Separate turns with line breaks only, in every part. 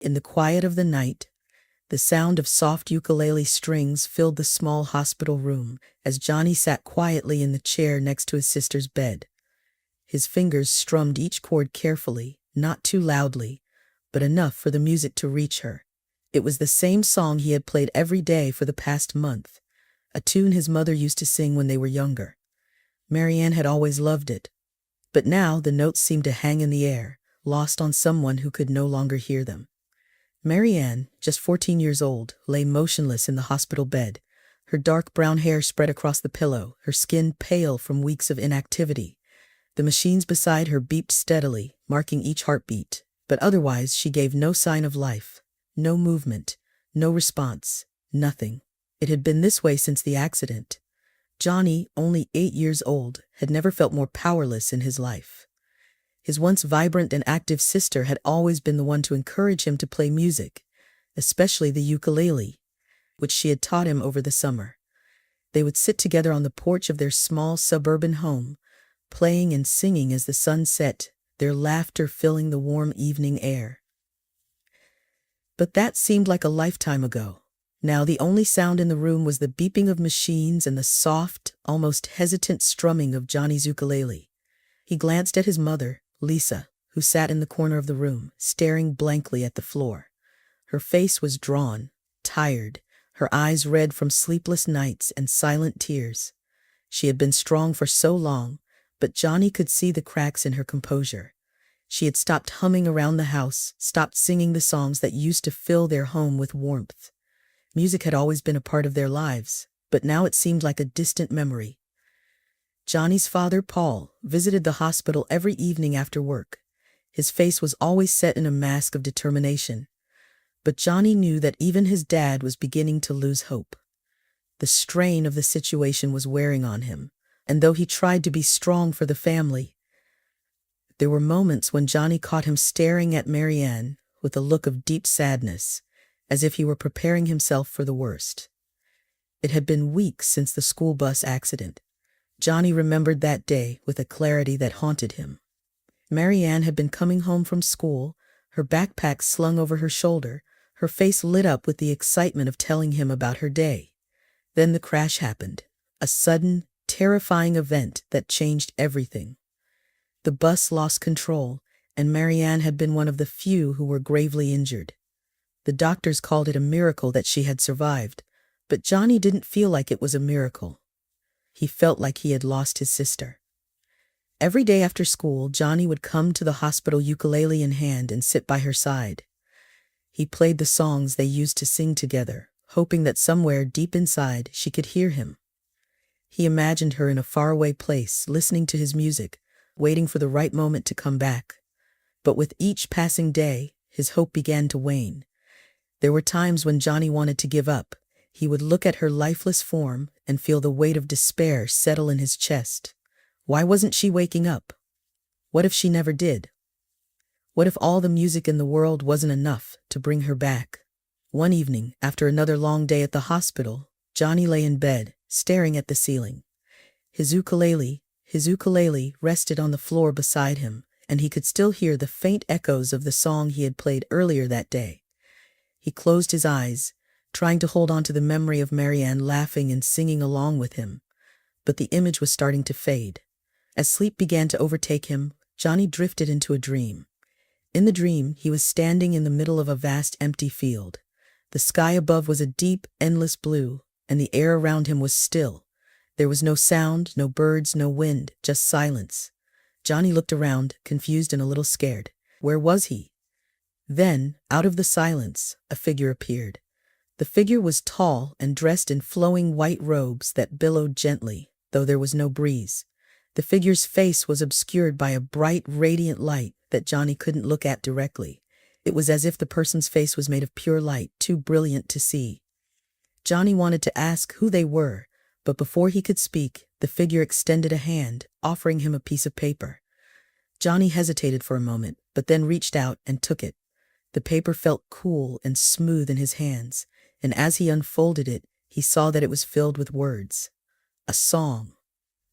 In the quiet of the night, the sound of soft ukulele strings filled the small hospital room as Johnny sat quietly in the chair next to his sister's bed. His fingers strummed each chord carefully, not too loudly, but enough for the music to reach her. It was the same song he had played every day for the past month, a tune his mother used to sing when they were younger. Maryanne had always loved it, but now the notes seemed to hang in the air, lost on someone who could no longer hear them. Maryanne, just 14 years old, lay motionless in the hospital bed, her dark brown hair spread across the pillow, her skin pale from weeks of inactivity. The machines beside her beeped steadily, marking each heartbeat, but otherwise she gave no sign of life, no movement, no response, nothing. It had been this way since the accident. Johnny, only 8 years old, had never felt more powerless in his life. His once vibrant and active sister had always been the one to encourage him to play music, especially the ukulele, which she had taught him over the summer. They would sit together on the porch of their small suburban home, playing and singing as the sun set, their laughter filling the warm evening air. But that seemed like a lifetime ago. Now the only sound in the room was the beeping of machines and the soft, almost hesitant strumming of Johnny's ukulele. He glanced at his mother, Lisa, who sat in the corner of the room, staring blankly at the floor. Her face was drawn, tired, her eyes red from sleepless nights and silent tears. She had been strong for so long, but Johnny could see the cracks in her composure. She had stopped humming around the house, stopped singing the songs that used to fill their home with warmth. Music had always been a part of their lives, but now it seemed like a distant memory. Johnny's father, Paul, visited the hospital every evening after work. His face was always set in a mask of determination. But Johnny knew that even his dad was beginning to lose hope. The strain of the situation was wearing on him, and though he tried to be strong for the family, there were moments when Johnny caught him staring at Maryanne with a look of deep sadness, as if he were preparing himself for the worst. It had been weeks since the school bus accident. Johnny remembered that day with a clarity that haunted him. Maryanne had been coming home from school, her backpack slung over her shoulder, her face lit up with the excitement of telling him about her day. Then the crash happened, a sudden, terrifying event that changed everything. The bus lost control, and Maryanne had been one of the few who were gravely injured. The doctors called it a miracle that she had survived, but Johnny didn't feel like it was a miracle. He felt like he had lost his sister. Every day after school, Johnny would come to the hospital ukulele in hand and sit by her side. He played the songs they used to sing together, hoping that somewhere deep inside she could hear him. He imagined her in a faraway place, listening to his music, waiting for the right moment to come back. But with each passing day, his hope began to wane. There were times when Johnny wanted to give up. He would look at her lifeless form and feel the weight of despair settle in his chest. Why wasn't she waking up? What if she never did? What if all the music in the world wasn't enough to bring her back? One evening, after another long day at the hospital, Johnny lay in bed, staring at the ceiling. His ukulele rested on the floor beside him, and he could still hear the faint echoes of the song he had played earlier that day. He closed his eyes, trying to hold on to the memory of Maryanne laughing and singing along with him, but the image was starting to fade. As sleep began to overtake him, Johnny drifted into a dream. In the dream, he was standing in the middle of a vast empty field. The sky above was a deep, endless blue, and the air around him was still. There was no sound, no birds, no wind, just silence. Johnny looked around, confused and a little scared. Where was he? Then, out of the silence, a figure appeared. The figure was tall and dressed in flowing white robes that billowed gently, though there was no breeze. The figure's face was obscured by a bright, radiant light that Johnny couldn't look at directly. It was as if the person's face was made of pure light, too brilliant to see. Johnny wanted to ask who they were, but before he could speak, the figure extended a hand, offering him a piece of paper. Johnny hesitated for a moment, but then reached out and took it. The paper felt cool and smooth in his hands, and as he unfolded it, he saw that it was filled with words. A song.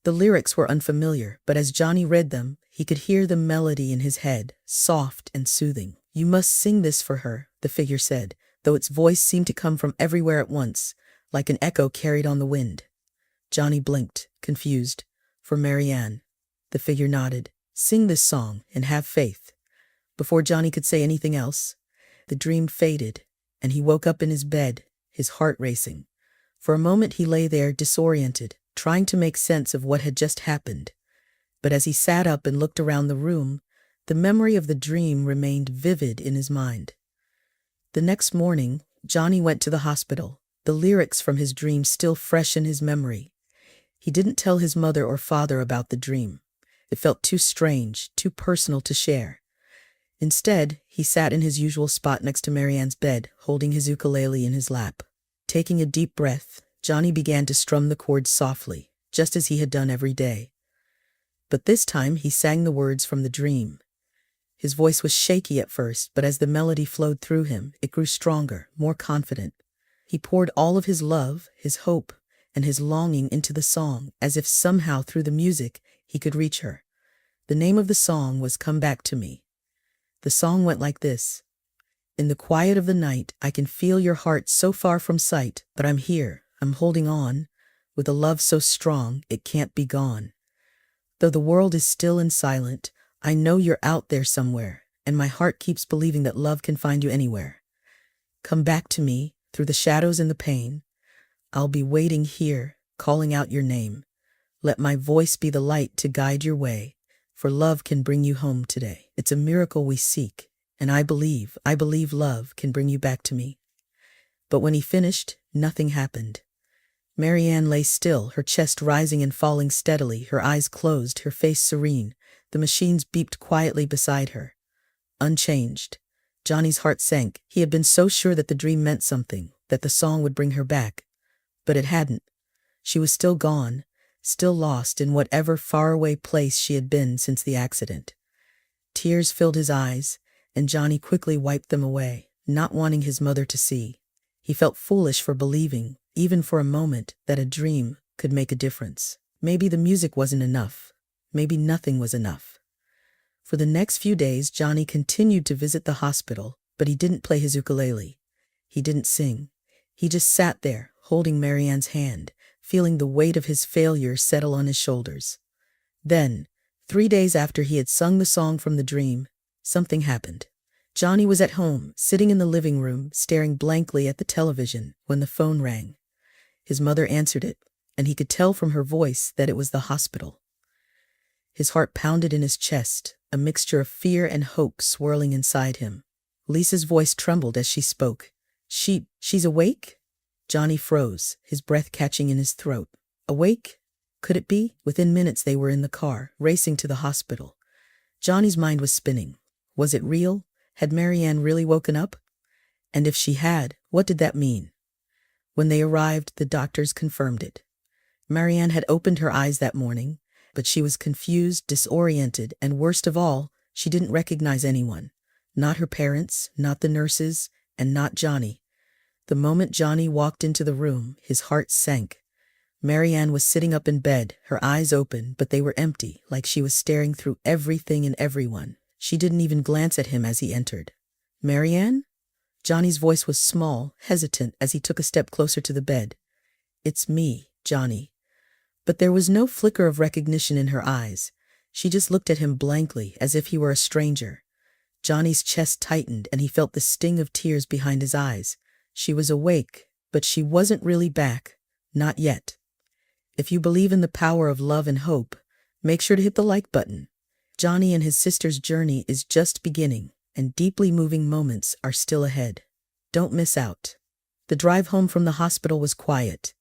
The lyrics were unfamiliar, but as Johnny read them, he could hear the melody in his head, soft and soothing. "You must sing this for her," the figure said, though its voice seemed to come from everywhere at once, like an echo carried on the wind. Johnny blinked, confused. "For Maryanne." The figure nodded. "Sing this song and have faith." Before Johnny could say anything else, the dream faded, and he woke up in his bed, his heart racing. For a moment he lay there disoriented, trying to make sense of what had just happened. But as he sat up and looked around the room, the memory of the dream remained vivid in his mind. The next morning, Johnny went to the hospital, the lyrics from his dream still fresh in his memory. He didn't tell his mother or father about the dream. It felt too strange, too personal to share. Instead, he sat in his usual spot next to Maryanne's bed, holding his ukulele in his lap. Taking a deep breath, Johnny began to strum the chords softly, just as he had done every day. But this time he sang the words from the dream. His voice was shaky at first, but as the melody flowed through him, it grew stronger, more confident. He poured all of his love, his hope, and his longing into the song, as if somehow through the music he could reach her. The name of the song was "Come Back to Me." The song went like this: "In the quiet of the night, I can feel your heart so far from sight, but I'm here, I'm holding on, with a love so strong it can't be gone. Though the world is still and silent, I know you're out there somewhere, and my heart keeps believing that love can find you anywhere. Come back to me, through the shadows and the pain. I'll be waiting here, calling out your name. Let my voice be the light to guide your way, for love can bring you home today. It's a miracle we seek, and I believe love can bring you back to me." But when he finished, nothing happened. Maryanne lay still, her chest rising and falling steadily, her eyes closed, her face serene. The machines beeped quietly beside her. Unchanged. Johnny's heart sank. He had been so sure that the dream meant something, that the song would bring her back. But it hadn't. She was still gone, still lost in whatever faraway place she had been since the accident. Tears filled his eyes, and Johnny quickly wiped them away, not wanting his mother to see. He felt foolish for believing, even for a moment, that a dream could make a difference. Maybe the music wasn't enough. Maybe nothing was enough. For the next few days, Johnny continued to visit the hospital, but he didn't play his ukulele. He didn't sing. He just sat there, holding Maryanne's hand, feeling the weight of his failure settle on his shoulders. Then, 3 days after he had sung the song from the dream, something happened. Johnny was at home, sitting in the living room, staring blankly at the television, when the phone rang. His mother answered it, and he could tell from her voice that it was the hospital. His heart pounded in his chest, a mixture of fear and hope swirling inside him. Lisa's voice trembled as she spoke. She's awake?" Johnny froze, his breath catching in his throat. Awake? Could it be? Within minutes they were in the car, racing to the hospital. Johnny's mind was spinning. Was it real? Had Maryanne really woken up? And if she had, what did that mean? When they arrived, the doctors confirmed it. Maryanne had opened her eyes that morning, but she was confused, disoriented, and worst of all, she didn't recognize anyone. Not her parents, not the nurses, and not Johnny. The moment Johnny walked into the room, his heart sank. Maryanne was sitting up in bed, her eyes open, but they were empty, like she was staring through everything and everyone. She didn't even glance at him as he entered. "Maryanne?" Johnny's voice was small, hesitant, as he took a step closer to the bed. "It's me, Johnny." But there was no flicker of recognition in her eyes. She just looked at him blankly, as if he were a stranger. Johnny's chest tightened, and he felt the sting of tears behind his eyes. She was awake, but she wasn't really back. Not yet. If you believe in the power of love and hope, make sure to hit the like button. Johnny and his sister's journey is just beginning, and deeply moving moments are still ahead. Don't miss out. The drive home from the hospital was quiet.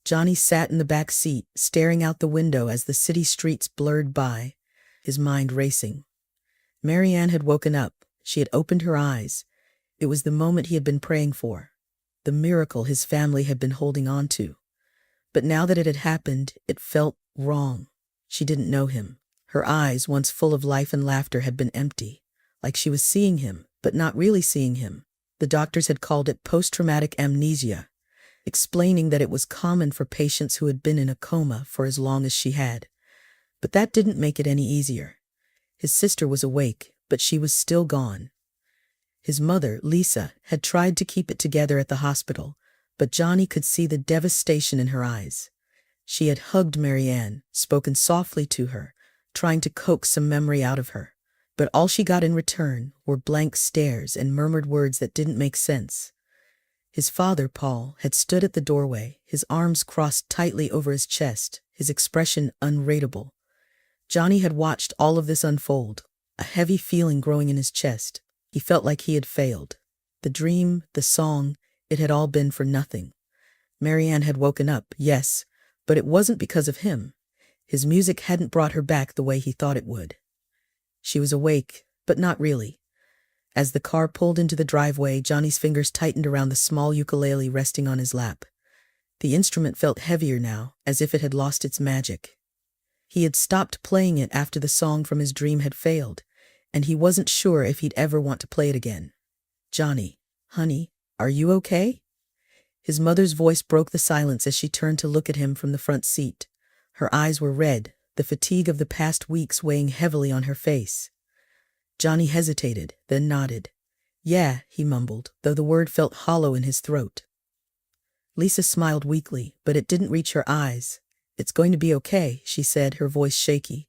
Johnny sat in the back seat, staring out the window as the city streets blurred by, his mind racing. Maryanne had woken up. She had opened her eyes. It was the moment he had been praying for, the miracle his family had been holding on to. But now that it had happened, it felt wrong. She didn't know him. Her eyes, once full of life and laughter, had been empty, like she was seeing him, but not really seeing him. The doctors had called it post-traumatic amnesia, explaining that it was common for patients who had been in a coma for as long as she had. But that didn't make it any easier. His sister was awake, but she was still gone. His mother, Lisa, had tried to keep it together at the hospital, but Johnny could see the devastation in her eyes. She had hugged Maryanne, spoken softly to her, trying to coax some memory out of her. But all she got in return were blank stares and murmured words that didn't make sense. His father, Paul, had stood at the doorway, his arms crossed tightly over his chest, his expression unreadable. Johnny had watched all of this unfold, a heavy feeling growing in his chest. He felt like he had failed. The dream, the song, it had all been for nothing. Maryanne had woken up, yes, but it wasn't because of him. His music hadn't brought her back the way he thought it would. She was awake, but not really. As the car pulled into the driveway, Johnny's fingers tightened around the small ukulele resting on his lap. The instrument felt heavier now, as if it had lost its magic. He had stopped playing it after the song from his dream had failed, and he wasn't sure if he'd ever want to play it again. "Johnny, honey, are you okay?" His mother's voice broke the silence as she turned to look at him from the front seat. Her eyes were red, the fatigue of the past weeks weighing heavily on her face. Johnny hesitated, then nodded. "Yeah," he mumbled, though the word felt hollow in his throat. Lisa smiled weakly, but it didn't reach her eyes. "It's going to be okay," she said, her voice shaky.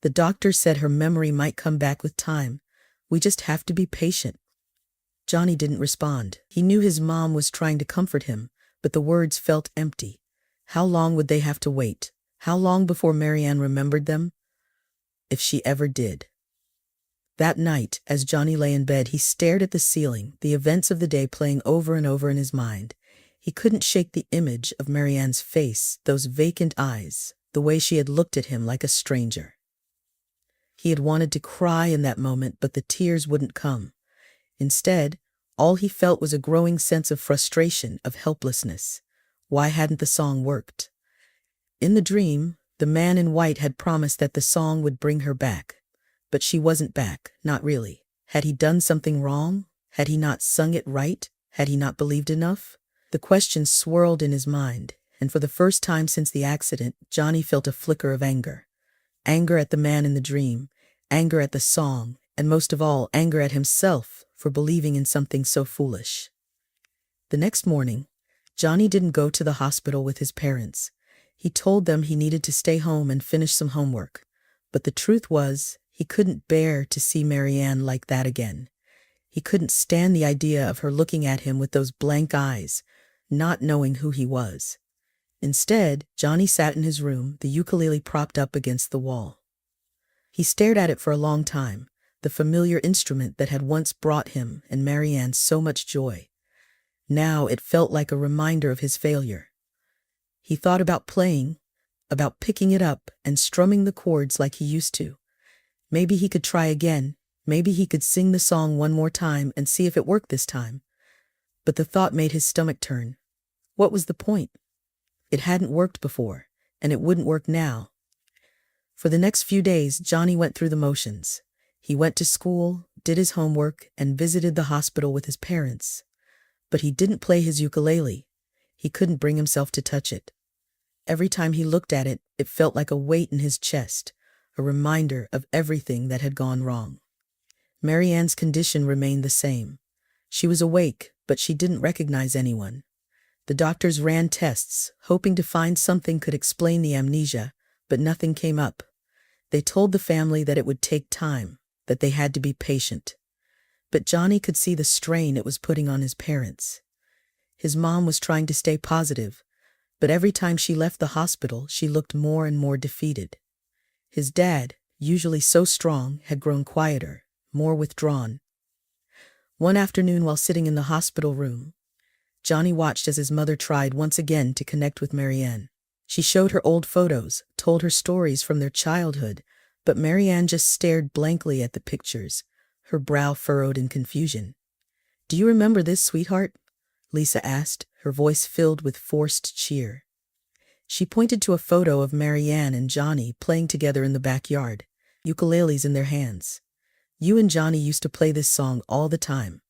"The doctor said her memory might come back with time. We just have to be patient." Johnny didn't respond. He knew his mom was trying to comfort him, but the words felt empty. How long would they have to wait? How long before Maryanne remembered them? If she ever did. That night, as Johnny lay in bed, he stared at the ceiling, the events of the day playing over and over in his mind. He couldn't shake the image of Maryanne's face, those vacant eyes, the way she had looked at him like a stranger. He had wanted to cry in that moment, but the tears wouldn't come. Instead, all he felt was a growing sense of frustration, of helplessness. Why hadn't the song worked? In the dream, the man in white had promised that the song would bring her back. But she wasn't back, not really. Had he done something wrong? Had he not sung it right? Had he not believed enough? The questions swirled in his mind, and for the first time since the accident, Johnny felt a flicker of anger. Anger at the man in the dream, anger at the song, and most of all, anger at himself for believing in something so foolish. The next morning, Johnny didn't go to the hospital with his parents. He told them he needed to stay home and finish some homework. But the truth was, he couldn't bear to see Maryanne like that again. He couldn't stand the idea of her looking at him with those blank eyes, not knowing who he was. Instead, Johnny sat in his room, the ukulele propped up against the wall. He stared at it for a long time, the familiar instrument that had once brought him and Maryanne so much joy. Now it felt like a reminder of his failure. He thought about playing, about picking it up and strumming the chords like he used to. Maybe he could try again. Maybe he could sing the song one more time and see if it worked this time. But the thought made his stomach turn. What was the point? It hadn't worked before, and it wouldn't work now. For the next few days, Johnny went through the motions. He went to school, did his homework, and visited the hospital with his parents. But he didn't play his ukulele. He couldn't bring himself to touch it. Every time he looked at it, it felt like a weight in his chest, a reminder of everything that had gone wrong. Maryanne's condition remained the same. She was awake, but she didn't recognize anyone. The doctors ran tests, hoping to find something could explain the amnesia, but nothing came up. They told the family that it would take time, that they had to be patient. But Johnny could see the strain it was putting on his parents. His mom was trying to stay positive, but every time she left the hospital, she looked more and more defeated. His dad, usually so strong, had grown quieter, more withdrawn. One afternoon while sitting in the hospital room, Johnny watched as his mother tried once again to connect with Maryanne. She showed her old photos, told her stories from their childhood, but Maryanne just stared blankly at the pictures, her brow furrowed in confusion. "Do you remember this, sweetheart?" Lisa asked, her voice filled with forced cheer. She pointed to a photo of Maryanne and Johnny playing together in the backyard, ukuleles in their hands. "You and Johnny used to play this song all the time."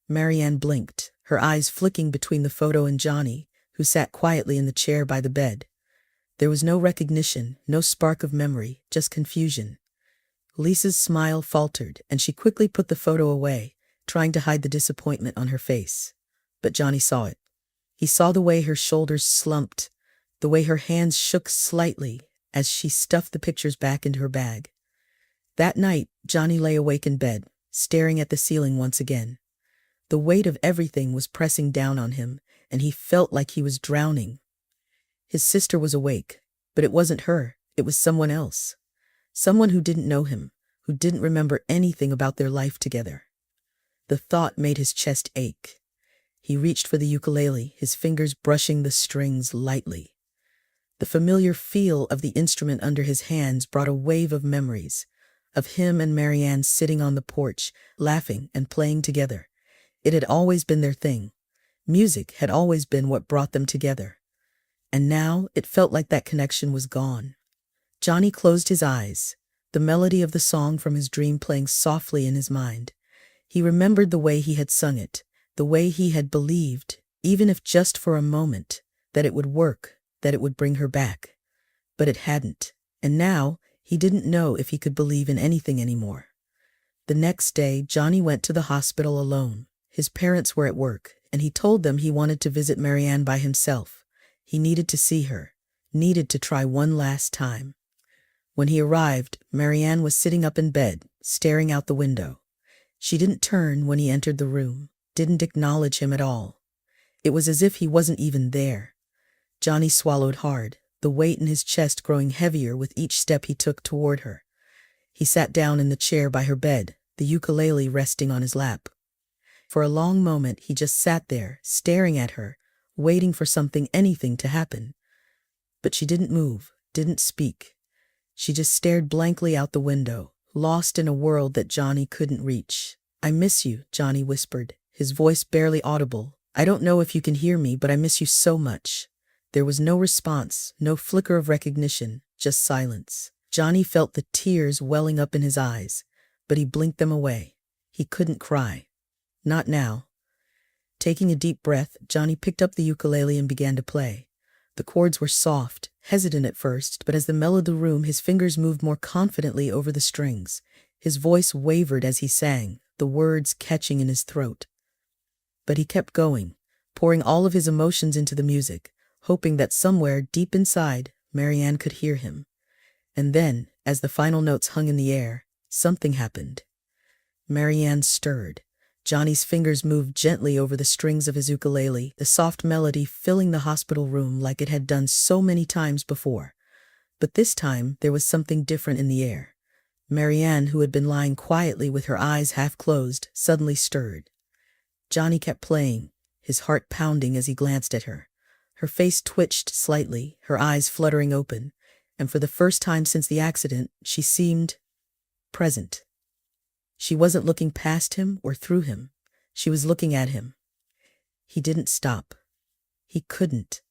Maryanne blinked, her eyes flicking between the photo and Johnny, who sat quietly in the chair by the bed. There was no recognition, no spark of memory, just confusion. Lisa's smile faltered, and she quickly put the photo away, trying to hide the disappointment on her face. But Johnny saw it. He saw the way her shoulders slumped, the way her hands shook slightly as she stuffed the pictures back into her bag. That night, Johnny lay awake in bed, staring at the ceiling once again. The weight of everything was pressing down on him, and he felt like he was drowning. His sister was awake, but it wasn't her, it was someone else. Someone who didn't know him, who didn't remember anything about their life together. The thought made his chest ache. He reached for the ukulele, his fingers brushing the strings lightly. The familiar feel of the instrument under his hands brought a wave of memories, of him and Maryanne sitting on the porch, laughing and playing together. It had always been their thing. Music had always been what brought them together. And now it felt like that connection was gone. Johnny closed his eyes, the melody of the song from his dream playing softly in his mind. He remembered the way he had sung it, the way he had believed, even if just for a moment, that it would work, that it would bring her back. But it hadn't, and now he didn't know if he could believe in anything anymore. The next day, Johnny went to the hospital alone. His parents were at work, and he told them he wanted to visit Maryanne by himself. He needed to see her, needed to try one last time. When he arrived, Maryanne was sitting up in bed, staring out the window. She didn't turn when he entered the room, didn't acknowledge him at all. It was as if he wasn't even there. Johnny swallowed hard, the weight in his chest growing heavier with each step he took toward her. He sat down in the chair by her bed, the ukulele resting on his lap. For a long moment he just sat there, staring at her, waiting for something, anything to happen. But she didn't move, didn't speak. She just stared blankly out the window, lost in a world that Johnny couldn't reach. "I miss you," Johnny whispered, his voice barely audible. "I don't know if you can hear me, but I miss you so much." There was no response, no flicker of recognition, just silence. Johnny felt the tears welling up in his eyes, but he blinked them away. He couldn't cry. Not now. Taking a deep breath, Johnny picked up the ukulele and began to play. The chords were soft, hesitant at first, but as they mellowed the room, his fingers moved more confidently over the strings. His voice wavered as he sang, the words catching in his throat. But he kept going, pouring all of his emotions into the music, hoping that somewhere deep inside, Maryanne could hear him. And then, as the final notes hung in the air, something happened. Maryanne stirred. Johnny's fingers moved gently over the strings of his ukulele, the soft melody filling the hospital room like it had done so many times before. But this time, there was something different in the air. Maryanne, who had been lying quietly with her eyes half closed, suddenly stirred. Johnny kept playing, his heart pounding as he glanced at her. Her face twitched slightly, her eyes fluttering open, and for the first time since the accident, she seemed present. She wasn't looking past him or through him. She was looking at him. He didn't stop. He couldn't.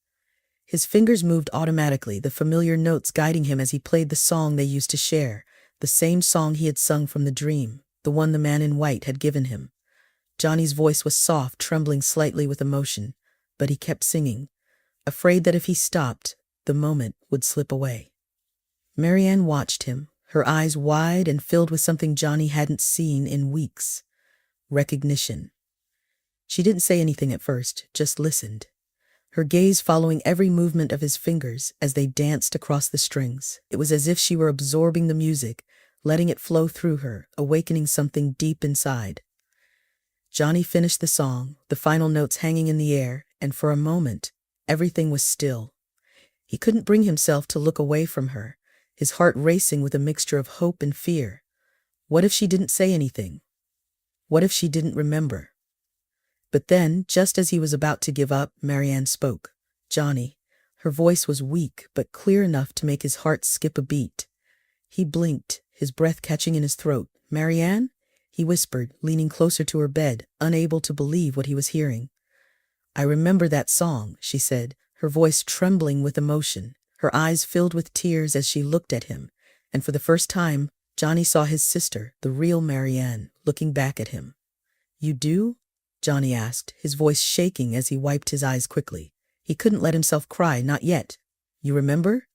His fingers moved automatically, the familiar notes guiding him as he played the song they used to share, the same song he had sung from the dream, the one the man in white had given him. Johnny's voice was soft, trembling slightly with emotion, but he kept singing, afraid that if he stopped, the moment would slip away. Maryanne watched him, her eyes wide and filled with something Johnny hadn't seen in weeks. Recognition. She didn't say anything at first, just listened, her gaze following every movement of his fingers as they danced across the strings. It was as if she were absorbing the music, letting it flow through her, awakening something deep inside. Johnny finished the song, the final notes hanging in the air, and for a moment, everything was still. He couldn't bring himself to look away from her, his heart racing with a mixture of hope and fear. What if she didn't say anything? What if she didn't remember? But then, just as he was about to give up, Maryanne spoke. "Johnny." Her voice was weak, but clear enough to make his heart skip a beat. He blinked, his breath catching in his throat. "Maryanne?" he whispered, leaning closer to her bed, unable to believe what he was hearing. "I remember that song," she said, her voice trembling with emotion, her eyes filled with tears as she looked at him, and for the first time, Johnny saw his sister, the real Maryanne, looking back at him. "You do?" Johnny asked, his voice shaking as he wiped his eyes quickly. He couldn't let himself cry, not yet. "You remember?"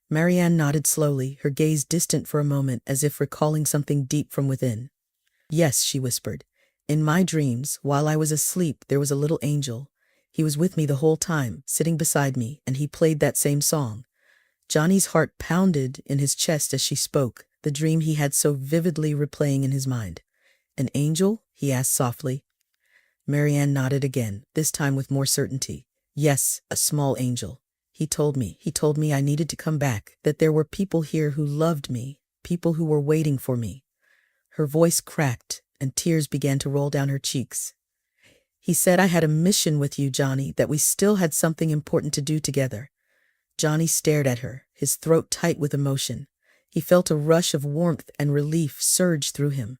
Maryanne nodded slowly, her gaze distant for a moment as if recalling something deep from within. "Yes," she whispered. In my dreams, while I was asleep, there was a little angel. He was with me the whole time, sitting beside me, and he played that same song." Johnny's heart pounded in his chest as she spoke, the dream he had so vividly replaying in his mind. "An angel?" he asked softly. Maryanne nodded again, this time with more certainty. "Yes, a small angel. He told me I needed to come back, that there were people here who loved me, people who were waiting for me." Her voice cracked, and tears began to roll down her cheeks. "He said I had a mission with you, Johnny, that we still had something important to do together." Johnny stared at her, his throat tight with emotion. He felt a rush of warmth and relief surge through him.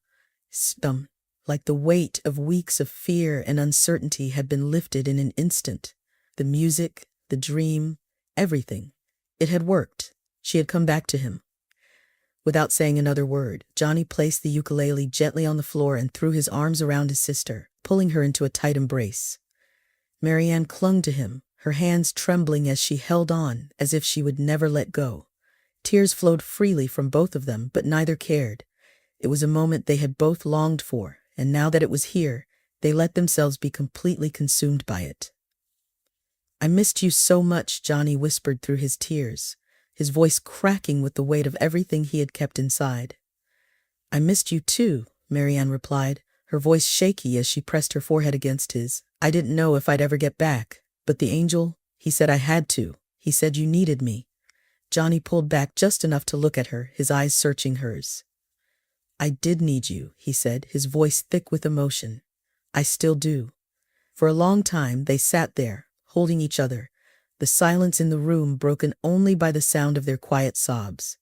Like the weight of weeks of fear and uncertainty had been lifted in an instant. The music, the dream, everything. It had worked. She had come back to him. Without saying another word, Johnny placed the ukulele gently on the floor and threw his arms around his sister, pulling her into a tight embrace. Maryanne clung to him, her hands trembling as she held on, as if she would never let go. Tears flowed freely from both of them, but neither cared. It was a moment they had both longed for, and now that it was here, they let themselves be completely consumed by it. "I missed you so much," Johnny whispered through his tears, his voice cracking with the weight of everything he had kept inside. "I missed you too," Maryanne replied, her voice shaky as she pressed her forehead against his. "I didn't know if I'd ever get back, but the angel, he said I had to. He said you needed me." Johnny pulled back just enough to look at her, his eyes searching hers. "I did need you," he said, his voice thick with emotion. "I still do." For a long time they sat there, holding each other, the silence in the room broken only by the sound of their quiet sobs.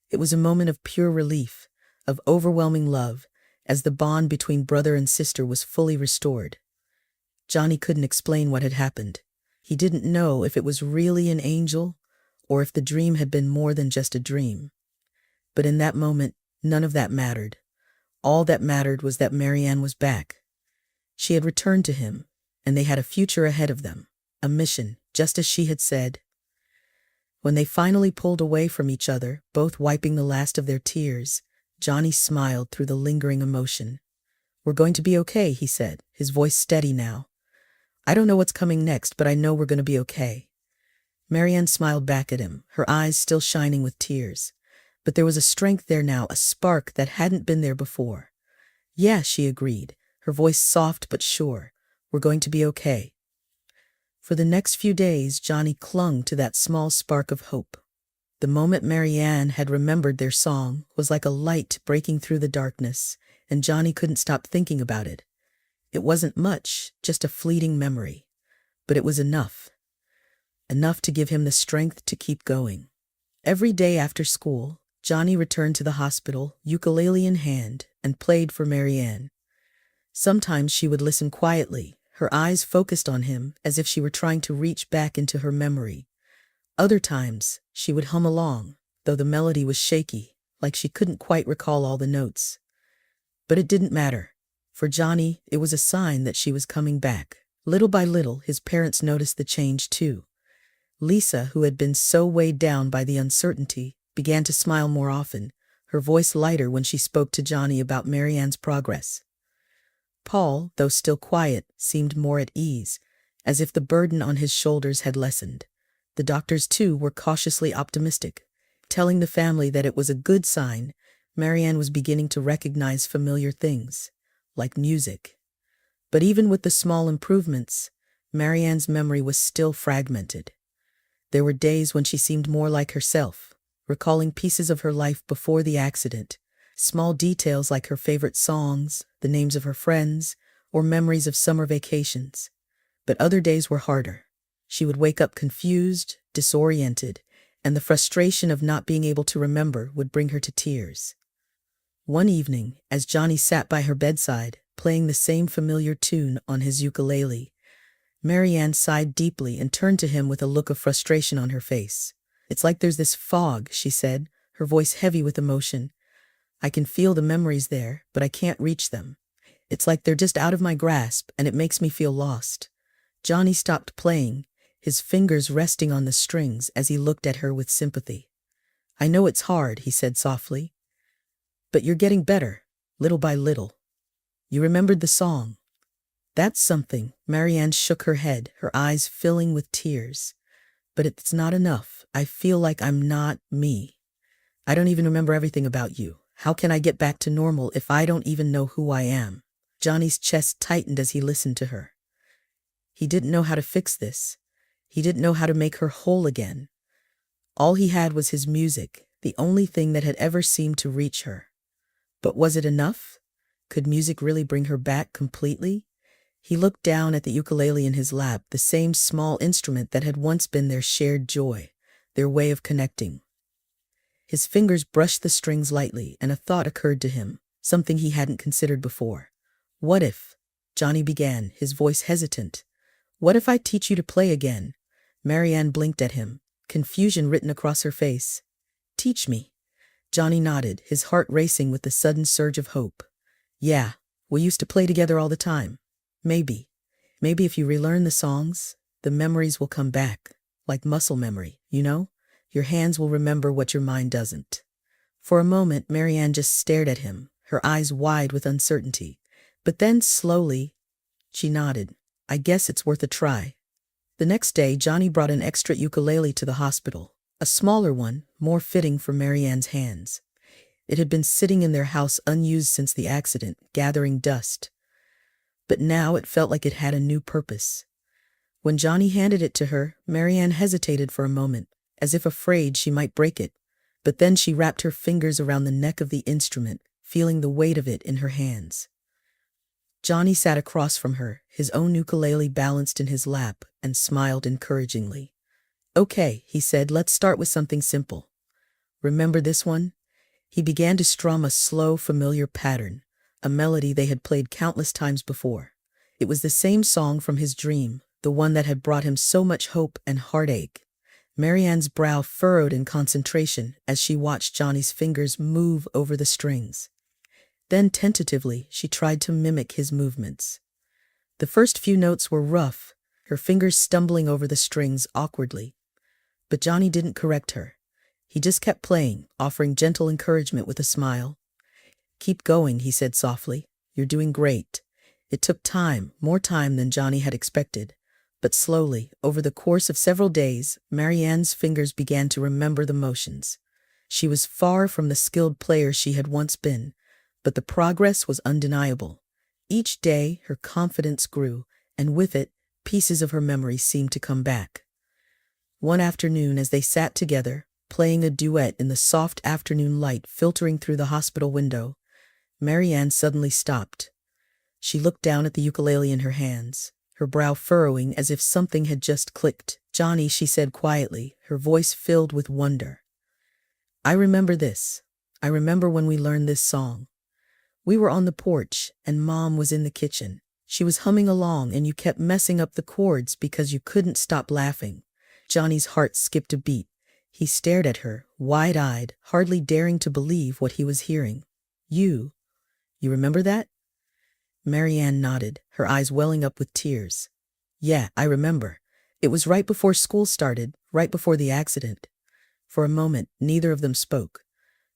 It was a moment of pure relief, of overwhelming love, as the bond between brother and sister was fully restored. Johnny couldn't explain what had happened. He didn't know if it was really an angel, or if the dream had been more than just a dream. But in that moment, none of that mattered. All that mattered was that Maryanne was back. She had returned to him, and they had a future ahead of them, a mission, just as she had said. When they finally pulled away from each other, both wiping the last of their tears, Johnny smiled through the lingering emotion. "We're going to be okay," he said, his voice steady now. "I don't know what's coming next, but I know we're going to be okay." Maryanne smiled back at him, her eyes still shining with tears. But there was a strength there now, a spark that hadn't been there before. "Yeah," she agreed, her voice soft but sure. "We're going to be okay." For the next few days, Johnny clung to that small spark of hope. The moment Maryanne had remembered their song was like a light breaking through the darkness, and Johnny couldn't stop thinking about it. It wasn't much, just a fleeting memory. But it was enough. Enough to give him the strength to keep going. Every day after school, Johnny returned to the hospital, ukulele in hand, and played for Maryanne. Sometimes she would listen quietly, her eyes focused on him as if she were trying to reach back into her memory. Other times, she would hum along, though the melody was shaky, like she couldn't quite recall all the notes. But it didn't matter. For Johnny, it was a sign that she was coming back. Little by little, his parents noticed the change too. Lisa, who had been so weighed down by the uncertainty, began to smile more often, her voice lighter when she spoke to Johnny about Maryanne's progress. Paul, though still quiet, seemed more at ease, as if the burden on his shoulders had lessened. The doctors, too, were cautiously optimistic, telling the family that it was a good sign. Maryanne was beginning to recognize familiar things, like music. But even with the small improvements, Maryanne's memory was still fragmented. There were days when she seemed more like herself, recalling pieces of her life before the accident, small details like her favorite songs, the names of her friends, or memories of summer vacations. But other days were harder. She would wake up confused, disoriented, and the frustration of not being able to remember would bring her to tears. One evening, as Johnny sat by her bedside, playing the same familiar tune on his ukulele, Maryanne sighed deeply and turned to him with a look of frustration on her face. "It's like there's this fog," she said, her voice heavy with emotion. "I can feel the memories there, but I can't reach them. It's like they're just out of my grasp, and it makes me feel lost." Johnny stopped playing, his fingers resting on the strings as he looked at her with sympathy. "I know it's hard," he said softly. "But you're getting better, little by little." You remembered the song. That's something. Maryanne shook her head, her eyes filling with tears. But it's not enough. I feel like I'm not me. I don't even remember everything about you. How can I get back to normal if I don't even know who I am? Johnny's chest tightened as he listened to her. He didn't know how to fix this. He didn't know how to make her whole again. All he had was his music, the only thing that had ever seemed to reach her. But was it enough? Could music really bring her back completely? He looked down at the ukulele in his lap, the same small instrument that had once been their shared joy, their way of connecting. His fingers brushed the strings lightly, and a thought occurred to him, something he hadn't considered before. What if? Johnny began, his voice hesitant. What if I teach you to play again? Maryanne blinked at him, confusion written across her face. Teach me. Johnny nodded, his heart racing with the sudden surge of hope. Yeah, we used to play together all the time. Maybe if you relearn the songs, the memories will come back, like muscle memory, you know? Your hands will remember what your mind doesn't. For a moment, Maryanne just stared at him, her eyes wide with uncertainty. But then, slowly, she nodded. I guess it's worth a try. The next day, Johnny brought an extra ukulele to the hospital, a smaller one, more fitting for Maryanne's hands. It had been sitting in their house unused since the accident, gathering dust. But now it felt like it had a new purpose. When Johnny handed it to her, Maryanne hesitated for a moment, as if afraid she might break it. But then she wrapped her fingers around the neck of the instrument, feeling the weight of it in her hands. Johnny sat across from her, his own ukulele balanced in his lap, and smiled encouragingly. Okay, he said, let's start with something simple. Remember this one? He began to strum a slow, familiar pattern, a melody they had played countless times before. It was the same song from his dream, the one that had brought him so much hope and heartache. Maryanne's brow furrowed in concentration as she watched Johnny's fingers move over the strings. Then tentatively, she tried to mimic his movements. The first few notes were rough, her fingers stumbling over the strings awkwardly. But Johnny didn't correct her. He just kept playing, offering gentle encouragement with a smile. Keep going, he said softly. You're doing great. It took time, more time than Johnny had expected. But slowly, over the course of several days, Maryanne's fingers began to remember the motions. She was far from the skilled player she had once been, but the progress was undeniable. Each day, her confidence grew, and with it, pieces of her memory seemed to come back. One afternoon, as they sat together, playing a duet in the soft afternoon light filtering through the hospital window, Maryanne suddenly stopped. She looked down at the ukulele in her hands, her brow furrowing as if something had just clicked. Johnny, she said quietly, her voice filled with wonder. I remember this. I remember when we learned this song. We were on the porch, and Mom was in the kitchen. She was humming along, and you kept messing up the chords because you couldn't stop laughing. Johnny's heart skipped a beat. He stared at her, wide-eyed, hardly daring to believe what he was hearing. You remember that? Maryanne nodded, her eyes welling up with tears. Yeah, I remember. It was right before school started, right before the accident. For a moment, neither of them spoke.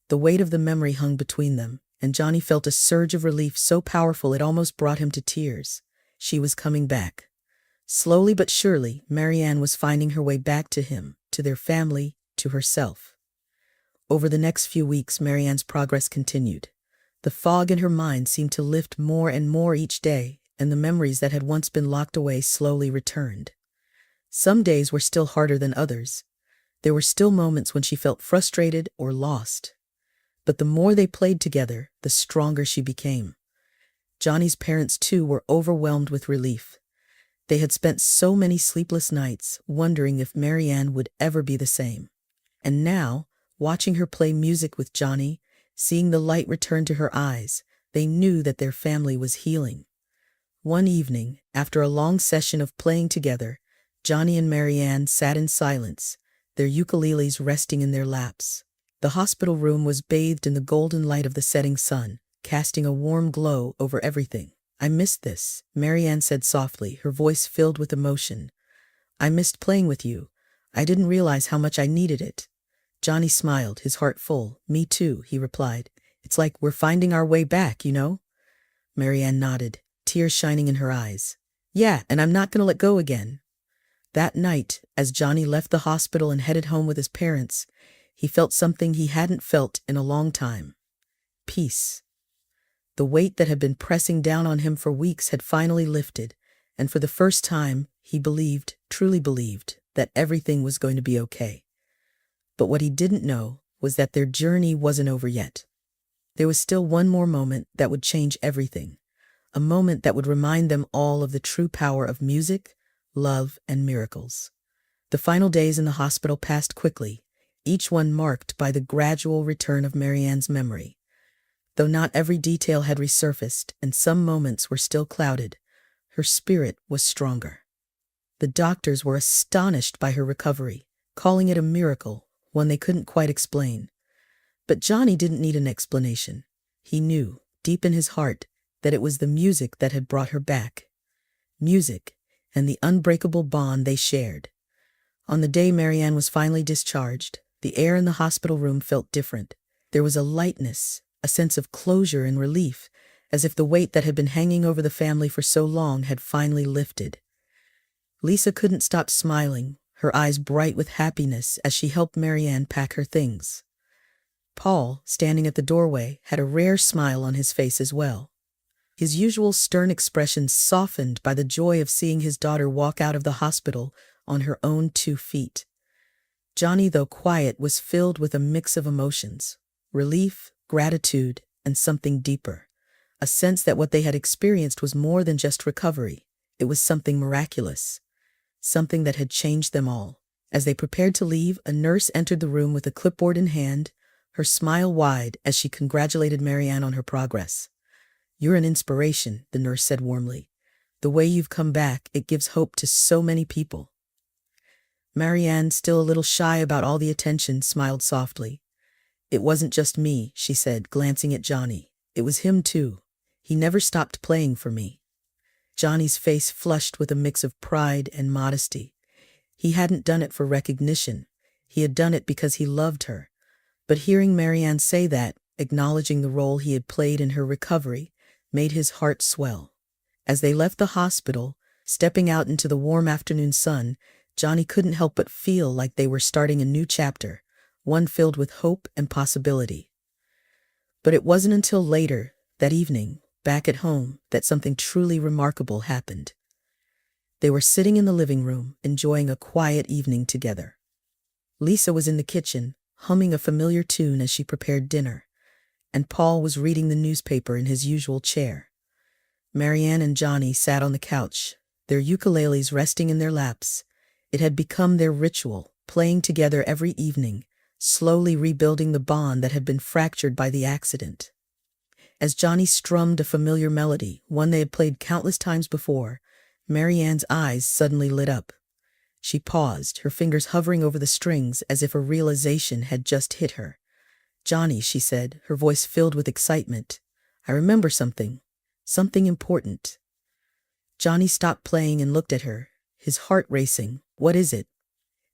The weight of the memory hung between them, and Johnny felt a surge of relief so powerful it almost brought him to tears. She was coming back. Slowly but surely, Maryanne was finding her way back to him, to their family, to herself. Over the next few weeks, Maryanne's progress continued. The fog in her mind seemed to lift more and more each day, and the memories that had once been locked away slowly returned. Some days were still harder than others. There were still moments when she felt frustrated or lost. But the more they played together, the stronger she became. Johnny's parents, too, were overwhelmed with relief. They had spent so many sleepless nights wondering if Maryanne would ever be the same. And now, watching her play music with Johnny, seeing the light return to her eyes, they knew that their family was healing. One evening, after a long session of playing together, Johnny and Maryanne sat in silence, their ukuleles resting in their laps. The hospital room was bathed in the golden light of the setting sun, casting a warm glow over everything. I missed this, Maryanne said softly, her voice filled with emotion. I missed playing with you. I didn't realize how much I needed it. Johnny smiled, his heart full. Me too, he replied. It's like we're finding our way back, you know? Maryanne nodded, tears shining in her eyes. Yeah, and I'm not gonna let go again. That night, as Johnny left the hospital and headed home with his parents, he felt something he hadn't felt in a long time. Peace. The weight that had been pressing down on him for weeks had finally lifted, and for the first time, he believed, truly believed, that everything was going to be okay. But what he didn't know was that their journey wasn't over yet. There was still one more moment that would change everything, a moment that would remind them all of the true power of music, love, and miracles. The final days in the hospital passed quickly, each one marked by the gradual return of Maryanne's memory. Though not every detail had resurfaced and some moments were still clouded, her spirit was stronger. The doctors were astonished by her recovery, calling it a miracle, one they couldn't quite explain. But Johnny didn't need an explanation. He knew, deep in his heart, that it was the music that had brought her back. Music, and the unbreakable bond they shared. On the day Maryanne was finally discharged, the air in the hospital room felt different. There was a lightness, a sense of closure and relief, as if the weight that had been hanging over the family for so long had finally lifted. Lisa couldn't stop smiling, her eyes bright with happiness as she helped Maryanne pack her things. Paul, standing at the doorway, had a rare smile on his face as well. His usual stern expression softened by the joy of seeing his daughter walk out of the hospital on her own 2 feet. Johnny, though quiet, was filled with a mix of emotions: relief, gratitude, and something deeper. A sense that what they had experienced was more than just recovery. It was something miraculous. Something that had changed them all. As they prepared to leave, a nurse entered the room with a clipboard in hand, her smile wide as she congratulated Maryanne on her progress. "You're an inspiration," the nurse said warmly. "The way you've come back, it gives hope to so many people." Maryanne, still a little shy about all the attention, smiled softly. "It wasn't just me," she said, glancing at Johnny. "It was him too. He never stopped playing for me." Johnny's face flushed with a mix of pride and modesty. He hadn't done it for recognition. He had done it because he loved her. But hearing Maryanne say that, acknowledging the role he had played in her recovery, made his heart swell. As they left the hospital, stepping out into the warm afternoon sun, Johnny couldn't help but feel like they were starting a new chapter, one filled with hope and possibility. But it wasn't until later, that evening, back at home, that something truly remarkable happened. They were sitting in the living room, enjoying a quiet evening together. Lisa was in the kitchen, humming a familiar tune as she prepared dinner, and Paul was reading the newspaper in his usual chair. Maryanne and Johnny sat on the couch, their ukuleles resting in their laps. It had become their ritual, playing together every evening, slowly rebuilding the bond that had been fractured by the accident. As Johnny strummed a familiar melody, one they had played countless times before, Maryanne's eyes suddenly lit up. She paused, her fingers hovering over the strings as if a realization had just hit her. "Johnny," she said, her voice filled with excitement, "I remember something. Something important." Johnny stopped playing and looked at her, his heart racing. "What is it?"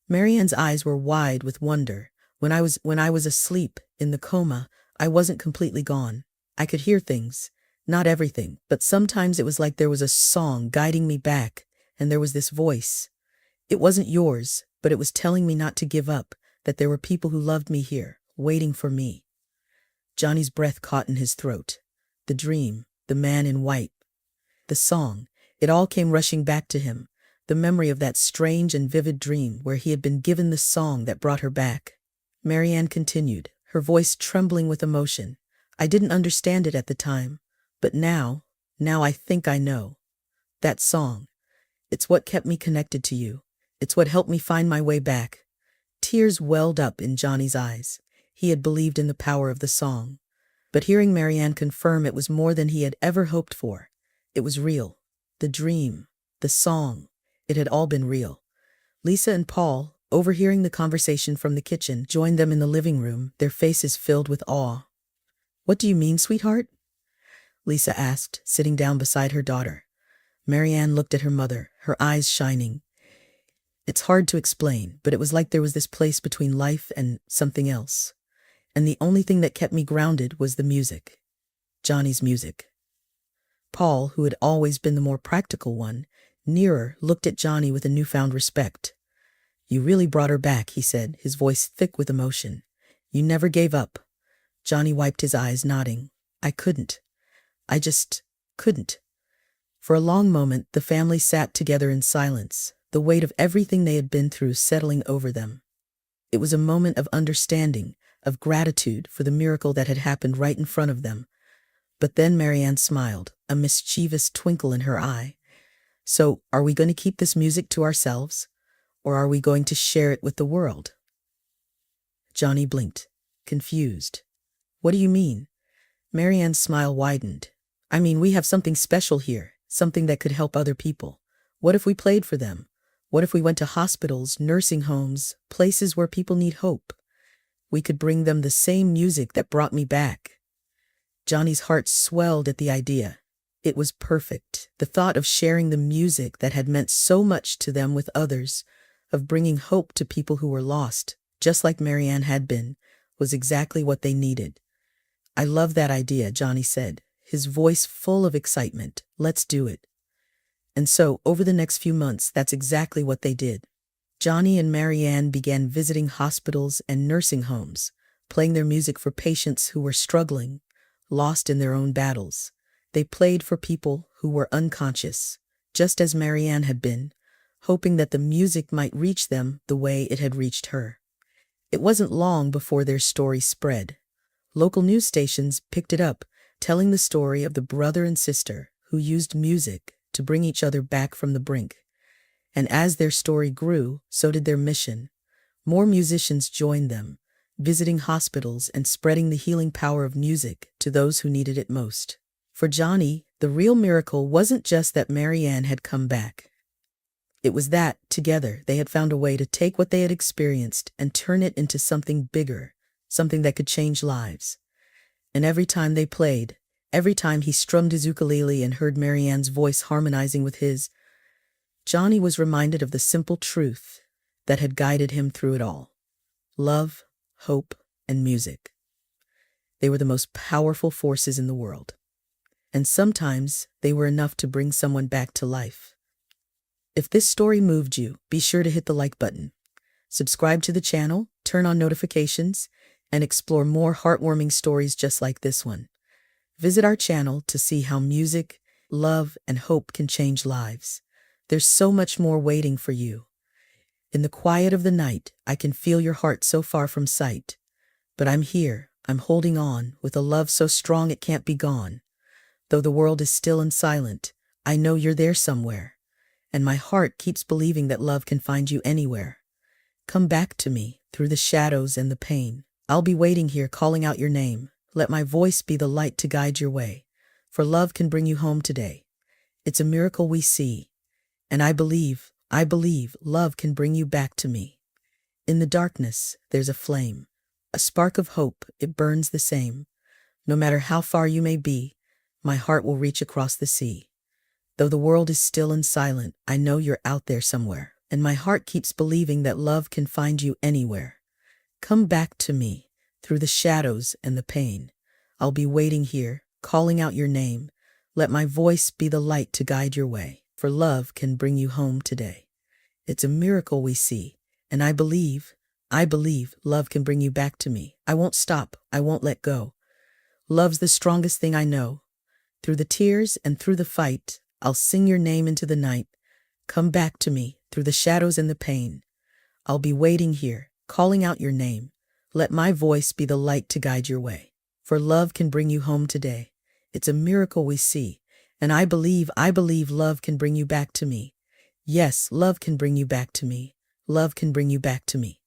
Maryanne's eyes were wide with wonder. When I was asleep, in the coma, I wasn't completely gone. I could hear things. Not everything, but sometimes it was like there was a song guiding me back, and there was this voice. It wasn't yours, but it was telling me not to give up, that there were people who loved me here, waiting for me. Johnny's breath caught in his throat. The dream, the man in white, the song, it all came rushing back to him, the memory of that strange and vivid dream where he had been given the song that brought her back. Maryanne continued, her voice trembling with emotion. "I didn't understand it at the time, but now I think I know. That song, it's what kept me connected to you. It's what helped me find my way back." Tears welled up in Johnny's eyes. He had believed in the power of the song. But hearing Maryanne confirm it was more than he had ever hoped for. It was real. The dream, the song, it had all been real. Lisa and Paul, overhearing the conversation from the kitchen, joined them in the living room, their faces filled with awe. "What do you mean, sweetheart?" Lisa asked, sitting down beside her daughter. Maryanne looked at her mother, her eyes shining. "It's hard to explain, but it was like there was this place between life and something else. And the only thing that kept me grounded was the music. Johnny's music." Paul, who had always been the more practical one, nearer, looked at Johnny with a newfound respect. "You really brought her back," he said, his voice thick with emotion. "You never gave up." Johnny wiped his eyes, nodding. "I couldn't. I just couldn't." For a long moment, the family sat together in silence, the weight of everything they had been through settling over them. It was a moment of understanding, of gratitude for the miracle that had happened right in front of them. But then Maryanne smiled, a mischievous twinkle in her eye. "So, are we going to keep this music to ourselves? Or are we going to share it with the world?" Johnny blinked, confused. "What do you mean?" Maryanne's smile widened. "I mean, we have something special here, something that could help other people. What if we played for them? What if we went to hospitals, nursing homes, places where people need hope? We could bring them the same music that brought me back." Johnny's heart swelled at the idea. It was perfect. The thought of sharing the music that had meant so much to them with others, of bringing hope to people who were lost, just like Maryanne had been, was exactly what they needed. "I love that idea," Johnny said, his voice full of excitement. "Let's do it." And so, over the next few months, that's exactly what they did. Johnny and Maryanne began visiting hospitals and nursing homes, playing their music for patients who were struggling, lost in their own battles. They played for people who were unconscious, just as Maryanne had been, hoping that the music might reach them the way it had reached her. It wasn't long before their story spread. Local news stations picked it up, telling the story of the brother and sister who used music to bring each other back from the brink. And as their story grew, so did their mission. More musicians joined them, visiting hospitals and spreading the healing power of music to those who needed it most. For Johnny, the real miracle wasn't just that Maryanne had come back. It was that, together, they had found a way to take what they had experienced and turn it into something bigger, something that could change lives. And every time they played, every time he strummed his ukulele and heard Maryanne's voice harmonizing with his, Johnny was reminded of the simple truth that had guided him through it all. Love, hope, and music. They were the most powerful forces in the world. And sometimes they were enough to bring someone back to life. If this story moved you, be sure to hit the like button. Subscribe to the channel, turn on notifications, and explore more heartwarming stories just like this one. Visit our channel to see how music, love, and hope can change lives. There's so much more waiting for you. In the quiet of the night, I can feel your heart so far from sight. But I'm here, I'm holding on, with a love so strong it can't be gone. Though the world is still and silent, I know you're there somewhere. And my heart keeps believing that love can find you anywhere. Come back to me, through the shadows and the pain. I'll be waiting here, calling out your name. Let my voice be the light to guide your way. For love can bring you home today. It's a miracle we see. And I believe love can bring you back to me. In the darkness, there's a flame. A spark of hope, it burns the same. No matter how far you may be, my heart will reach across the sea. Though the world is still and silent, I know you're out there somewhere. And my heart keeps believing that love can find you anywhere. Come back to me, through the shadows and the pain. I'll be waiting here, calling out your name. Let my voice be the light to guide your way. For love can bring you home today. It's a miracle we see. And I believe love can bring you back to me. I won't stop. I won't let go. Love's the strongest thing I know. Through the tears and through the fight, I'll sing your name into the night. Come back to me, through the shadows and the pain. I'll be waiting here, calling out your name. Let my voice be the light to guide your way. For love can bring you home today. It's a miracle we see. And I believe love can bring you back to me. Yes, love can bring you back to me. Love can bring you back to me.